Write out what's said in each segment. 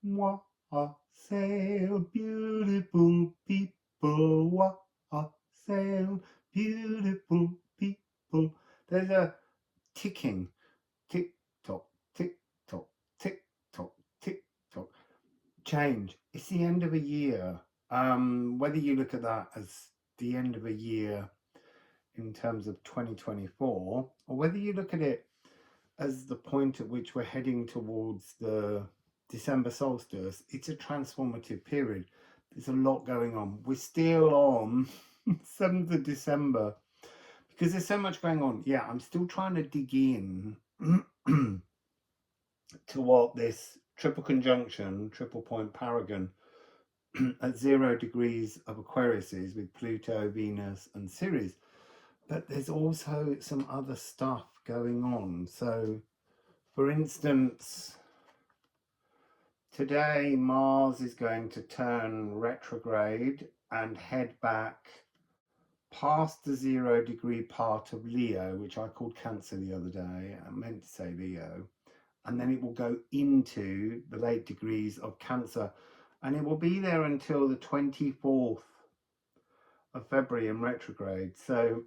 Wassail, beautiful people, wassail, beautiful people. There's a ticking, tick tock, tick tock, tick tock, tick tock. Change. It's the end of a year. Whether you look at that as the end of a year in terms of 2024, or whether you look at it as the point at which we're heading towards the December solstice, it's a transformative period. There's a lot going on. We're still on 7th of December because there's so much going on. Yeah, I'm still trying to dig in to what this triple conjunction, triple point paragon at 0 degrees of Aquarius is with Pluto, Venus and Ceres. But there's also some other stuff going on. So, for instance, today Mars is going to turn retrograde and head back past the 0 degree part of Leo, which I called Cancer the other day. I meant to say Leo. And then it will go into the late degrees of Cancer. And it will be there until the 24th of February in retrograde. So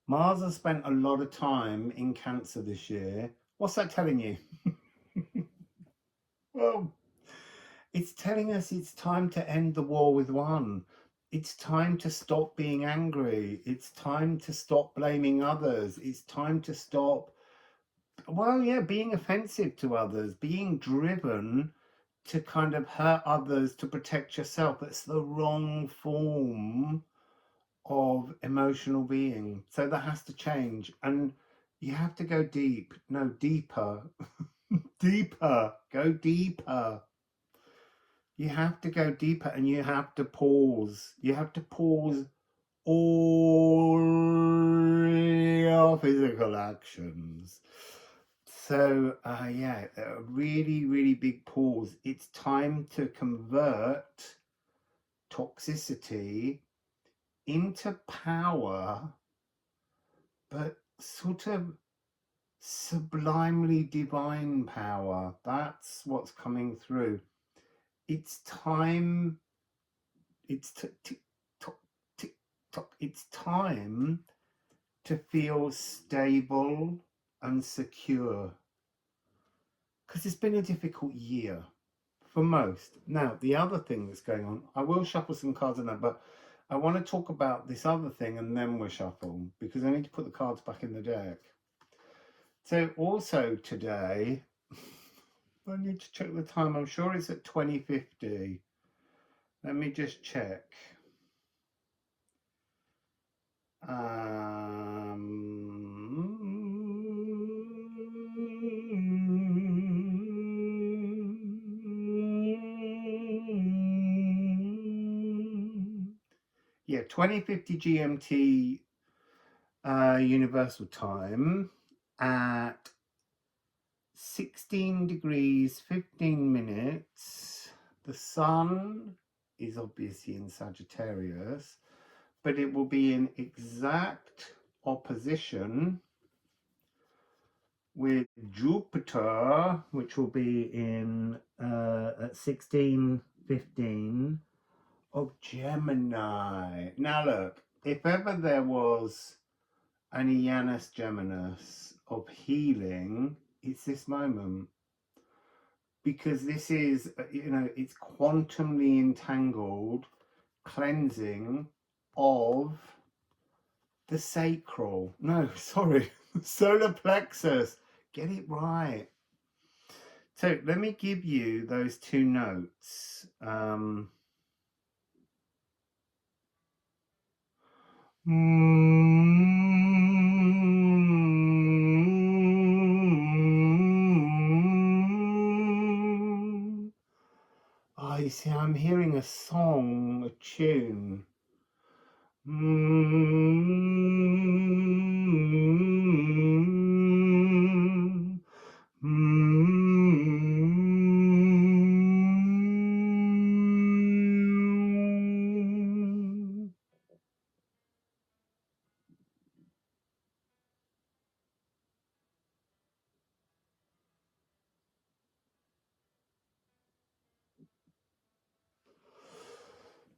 Mars has spent a lot of time in Cancer this year. What's that telling you? Well, it's telling us it's time to end the war with one. It's time to stop being angry. It's time to stop blaming others. It's time to stop, well, yeah, being offensive to others, being driven to kind of hurt others to protect yourself. That's the wrong form of emotional being. So that has to change. And you have to go deep. No, deeper. Deeper. Go deeper. You have to go deeper and you have to pause. You have to pause all your physical actions. So, yeah, a really, really big pause. It's time to convert toxicity into power, but sort of sublimely divine power. That's what's coming through. It's time. It's tick tock, tick tock. It's time to feel stable and secure, because it's been a difficult year for most. Now, the other thing that's going on, I will shuffle some cards on that, but I want to talk about this other thing and then we'll shuffle, because I need to put the cards back in the deck. So also today, I need to check the time. I'm sure it's at 20:50. Let me just check. Yeah, 20:50 GMT Universal Time at 16 degrees 15 minutes. The Sun is obviously in Sagittarius, but it will be in exact opposition with Jupiter, which will be in at 16:15 of Gemini. Now look, if ever there was an Janus Geminis of healing, it's this moment. Because this is, it's quantumly entangled cleansing of the sacral. No, sorry, solar plexus. Get it right. So let me give you those two notes. Oh, you see, I'm hearing a song, a tune.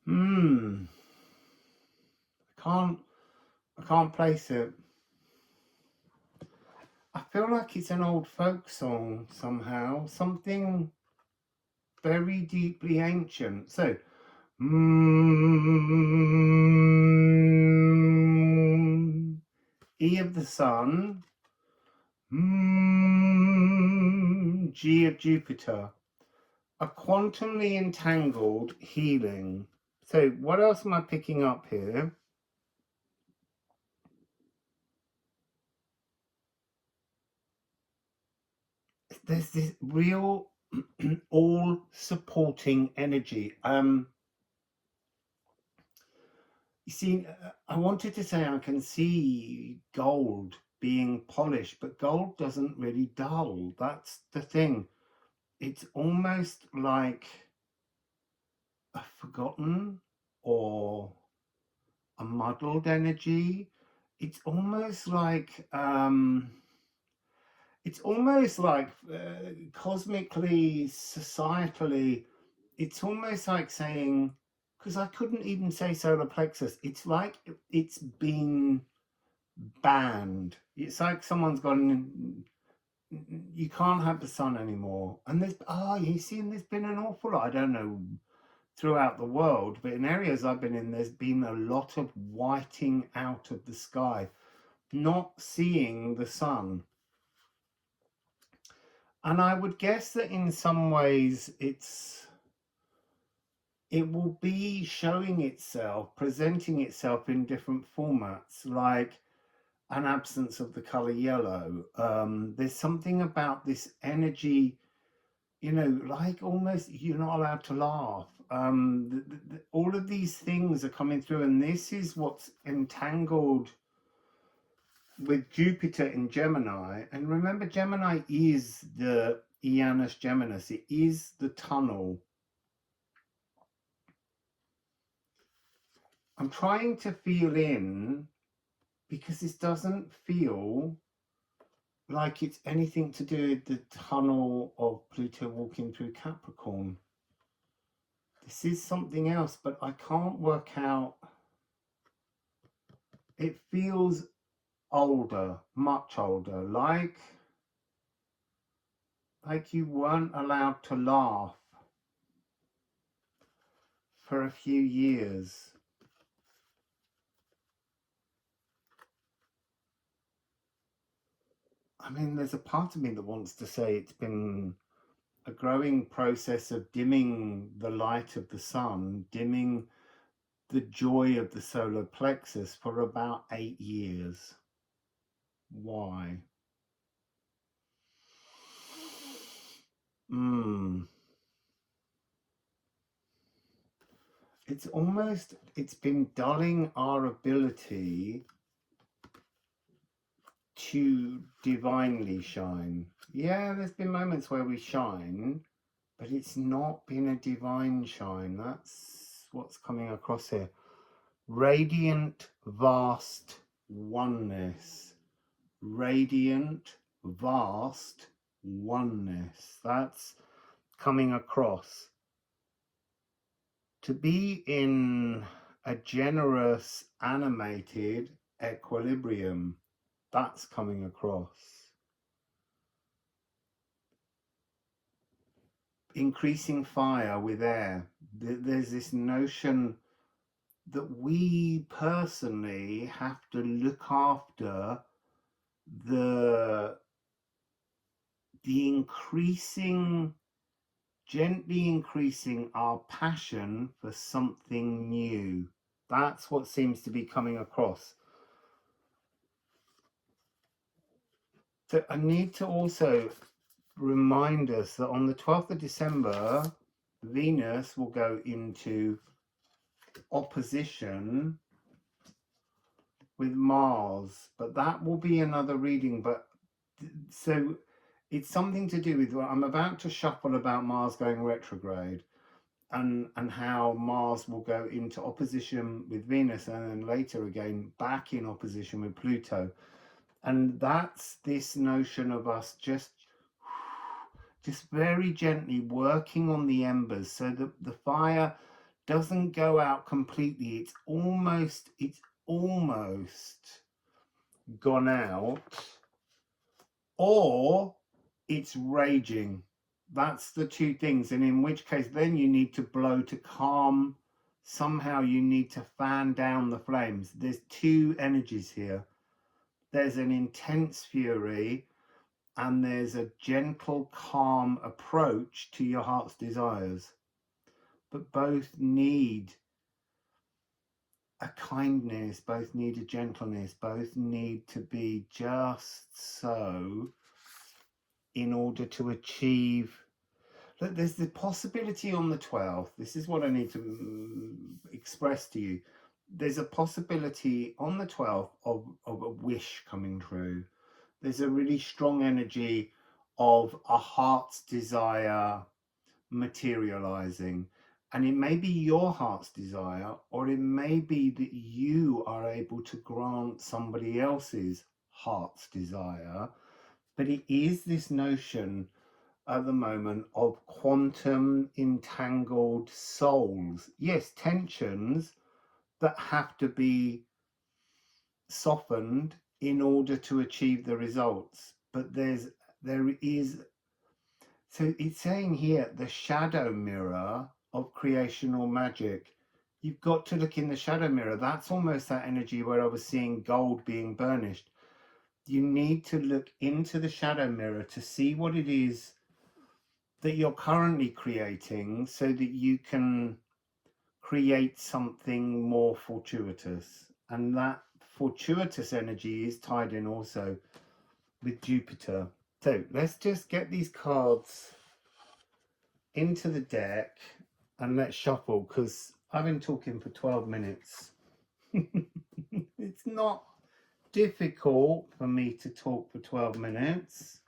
I can't place it. I feel like it's an old folk song somehow, something very deeply ancient. So, E of the Sun, G of Jupiter, a quantumly entangled healing. So, what else am I picking up here? There's this real all supporting energy. You see, I wanted to say I can see gold being polished, but gold doesn't really dull. That's the thing. It's almost like a forgotten or a muddled energy. It's almost like cosmically, societally, it's almost like saying, because I couldn't even say solar plexus, it's like it's been banned. It's like someone's gone, you can't have the sun anymore. And you see, and there's been an awful lot, I don't know, throughout the world, but in areas I've been in, there's been a lot of whiting out of the sky, not seeing the sun. And I would guess that in some ways it will be showing itself, presenting itself in different formats, like an absence of the color yellow. There's something about this energy, like almost you're not allowed to laugh. All of these things are coming through, and this is what's entangled with Jupiter in Gemini. And remember, Gemini is the Janus Geminis, it is the tunnel. I'm trying to feel in, because this doesn't feel like it's anything to do with the tunnel of Pluto walking through Capricorn. This is something else, but I can't work out. It feels older, much older, like you weren't allowed to laugh for a few years. I mean, there's a part of me that wants to say it's been a growing process of dimming the light of the sun, dimming the joy of the solar plexus for about 8 years. Why? It's been dulling our ability to divinely shine. Yeah, there's been moments where we shine, but it's not been a divine shine. That's what's coming across here. Radiant, vast oneness. Radiant, vast oneness. That's coming across. To be in a generous, animated equilibrium. That's coming across. Increasing fire with air. There's this notion that we personally have to look after the gently increasing our passion for something new. That's what seems to be coming across. So I need to also remind us that on the 12th of December, Venus will go into opposition with Mars, but that will be another reading. But so it's something to do with what I'm about to shuffle about Mars going retrograde, and how Mars will go into opposition with Venus, and then later again back in opposition with Pluto. And that's this notion of us just very gently working on the embers so that the fire doesn't go out completely. It's almost gone out, or it's raging. That's the two things. And in which case then you need to blow to calm. Somehow you need to fan down the flames. There's two energies here. There's an intense fury and there's a gentle, calm approach to your heart's desires. But both need a kindness, both need a gentleness, both need to be just so in order to achieve. Look, there's the possibility on the 12th. This is what I need to express to you. There's a possibility on the 12th of a wish coming true. There's a really strong energy of a heart's desire materializing. And it may be your heart's desire, or it may be that you are able to grant somebody else's heart's desire. But it is this notion at the moment of quantum entangled souls. Yes, tensions that have to be softened in order to achieve the results. But there is, so it's saying here, the shadow mirror of creational magic. You've got to look in the shadow mirror. That's almost that energy where I was seeing gold being burnished. You need to look into the shadow mirror to see what it is that you're currently creating, so that you can create something more fortuitous. And that fortuitous energy is tied in also with Jupiter. So let's just get these cards into the deck and let's shuffle, because I've been talking for 12 minutes. It's not difficult for me to talk for 12 minutes.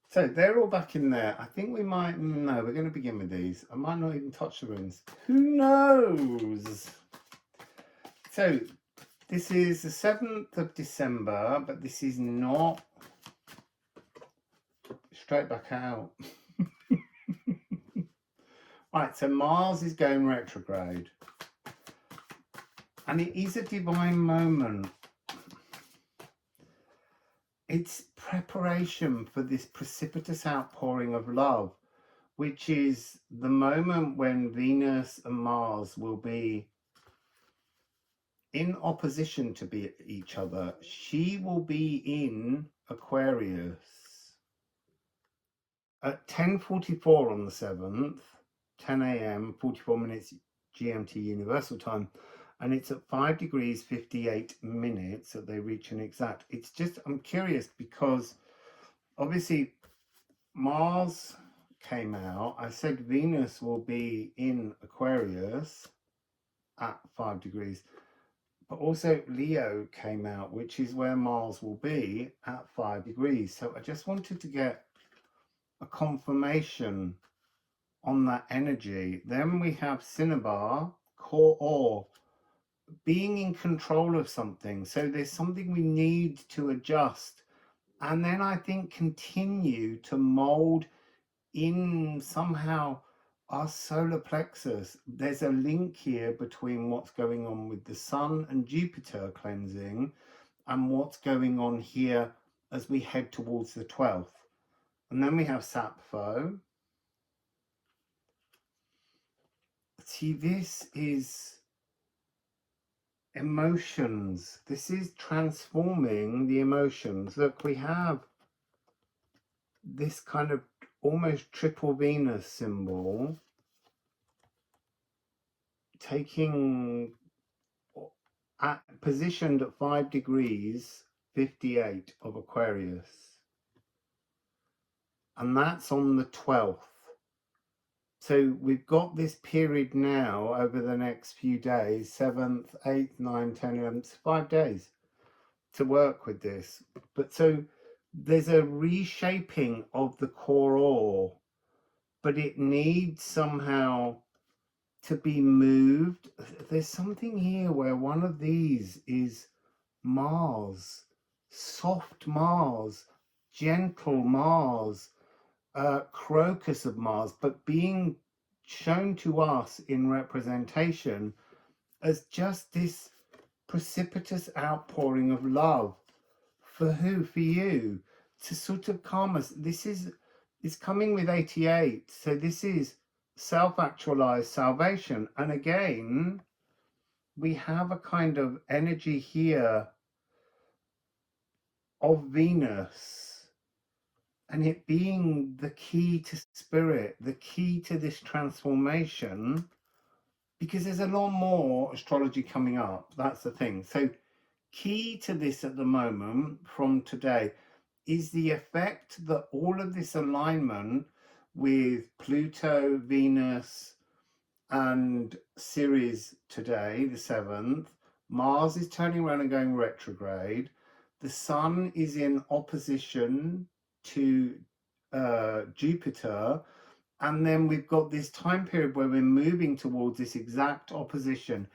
So they're all back in there. I think we might, no, we're going to begin with these. I might not even touch the runes. Who knows? So this is the 7th of December, but this is not straight back out. Right, so Mars is going retrograde. And it is a divine moment. It's preparation for this precipitous outpouring of love, which is the moment when Venus and Mars will be in opposition to each other. She will be in Aquarius at 10:44 on the 7th, 10 a.m, 44 minutes GMT Universal Time. And it's at 5 degrees 58 minutes that they reach an exact. It's just, I'm curious because obviously Mars came out. I said Venus will be in Aquarius at 5 degrees. But also Leo came out, which is where Mars will be at 5 degrees. So I just wanted to get a confirmation on that energy. Then we have Cinnabar, core ore, being in control of something. So there's something we need to adjust, and then I think continue to mold in somehow our solar plexus. There's a link here between what's going on with the Sun and Jupiter cleansing and what's going on here as we head towards the 12th. And then we have Sappho. See, this is emotions. This is transforming the emotions. Look, we have this kind of almost triple Venus symbol taking positioned at 5 degrees 58 of Aquarius, and that's on the 12th. So we've got this period now over the next few days, 7th, 8th, 9th, 10th, 11th, 5 days to work with this. But so there's a reshaping of the core ore, but it needs somehow to be moved. There's something here where one of these is Mars, soft Mars, gentle Mars, crocus of Mars, but being shown to us in representation as just this precipitous outpouring of love. For who? For you, to sort of calm us. This is, it's coming with 88, so this is self-actualized salvation. And again, we have a kind of energy here of Venus, and it being the key to spirit, the key to this transformation, because there's a lot more astrology coming up. That's the thing. So key to this at the moment from today is the effect that all of this alignment with Pluto, Venus, and Ceres today, the 7th, Mars is turning around and going retrograde. The Sun is in opposition to Jupiter. And then we've got this time period where we're moving towards this exact opposition.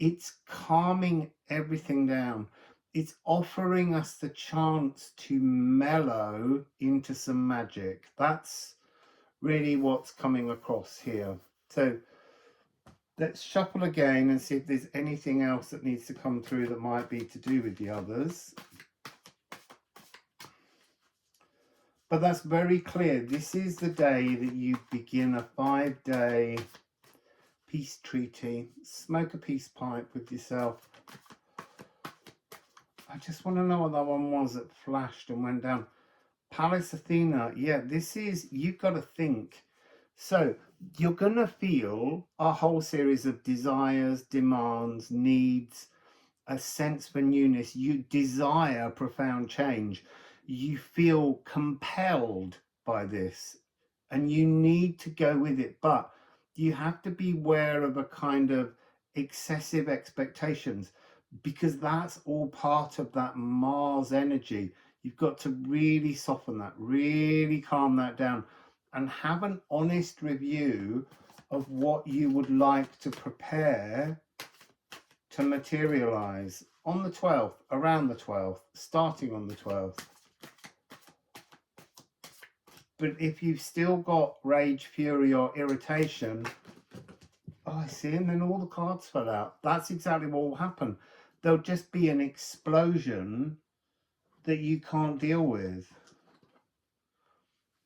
It's calming everything down. It's offering us the chance to mellow into some magic. That's really what's coming across here. So let's shuffle again and see if there's anything else that needs to come through that might be to do with the others. But that's very clear. This is the day that you begin a 5-day peace treaty. Smoke a peace pipe with yourself. I just want to know what that one was that flashed and went down. Pallas Athena. Yeah, this is, you've got to think. So you're going to feel a whole series of desires, demands, needs, a sense for newness. You desire profound change. You feel compelled by this and you need to go with it, but you have to be aware of a kind of excessive expectations, because that's all part of that Mars energy. You've got to really soften that, really calm that down, and have an honest review of what you would like to prepare to materialize on the 12th, around the 12th, starting on the 12th. But if you've still got rage, fury, or irritation, oh, I see, and then all the cards fell out. That's exactly what will happen. There'll just be an explosion that you can't deal with.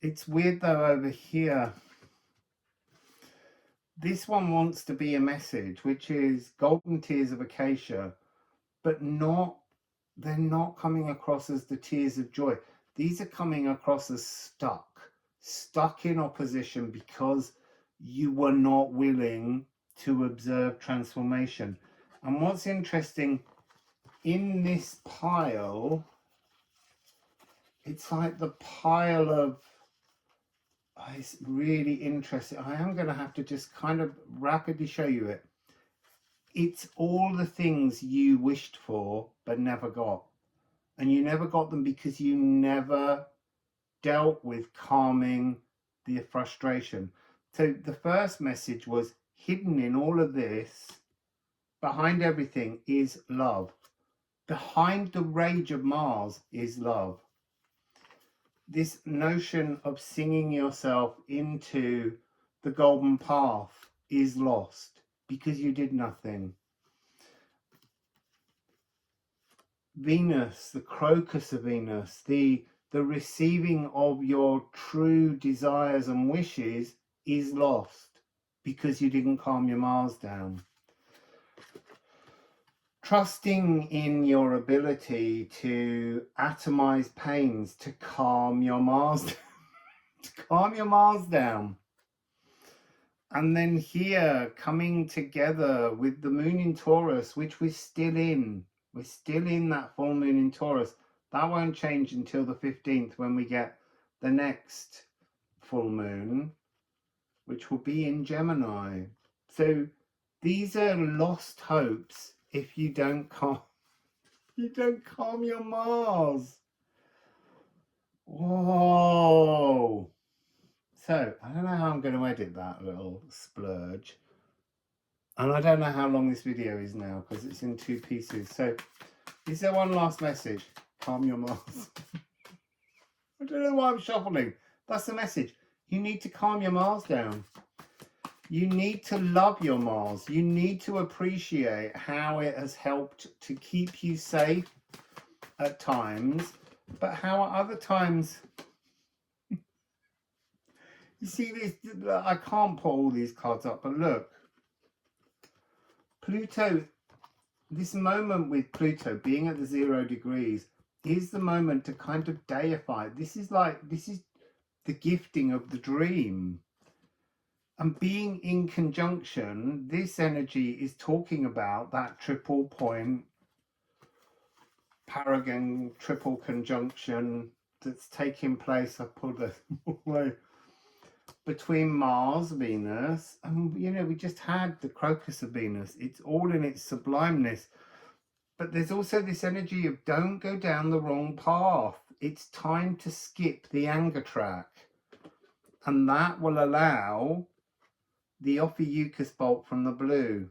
It's weird though over here. This one wants to be a message, which is golden tears of acacia, but not, they're not coming across as the tears of joy. These are coming across as stuck in opposition because you were not willing to observe transformation. And what's interesting, in this pile, it's like the pile of, oh, it's really interesting. I am going to have to just kind of rapidly show you it. It's all the things you wished for but never got. And you never got them because you never dealt with calming the frustration. So the first message was, hidden in all of this, behind everything, is love. Behind the rage of Mars is love. This notion of singing yourself into the golden path is lost because you did nothing. Venus, the crocus of Venus, the receiving of your true desires and wishes is lost because you didn't calm your Mars down. Trusting in your ability to atomize pains to calm your Mars down. To calm your Mars down. And then here, coming together with the moon in Taurus, which we're still in. We're still in that full moon in Taurus. That won't change until the 15th when we get the next full moon, which will be in Gemini. So these are lost hopes if you don't calm your Mars. Whoa. So I don't know how I'm going to edit that little splurge. And I don't know how long this video is now because it's in 2 pieces. So is there one last message? Calm your Mars. I don't know why I'm shuffling. That's the message. You need to calm your Mars down. You need to love your Mars. You need to appreciate how it has helped to keep you safe at times, but how at other times, you see this, I can't put all these cards up, but look, Pluto, this moment with Pluto being at the 0 degrees is the moment to kind of deify. This is the gifting of the dream. And being in conjunction, this energy is talking about that triple point, paragon, triple conjunction that's taking place. I pulled this away between Mars, Venus, and we just had the crocus of Venus. It's all in its sublimeness. But there's also this energy of don't go down the wrong path. It's time to skip the anger track. And that will allow the Ophiuchus bolt from the blue.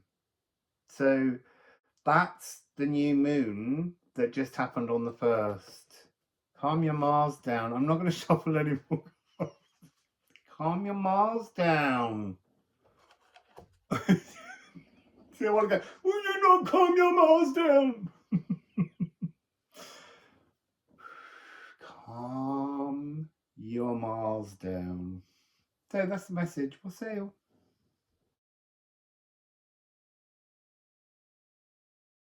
So that's the new moon that just happened on the 1st. Calm your Mars down. I'm not going to shuffle anymore. Calm your Mars down. See, I want to go, will you not calm your Mars down? Calm your Mars down. So that's the message. Wassail.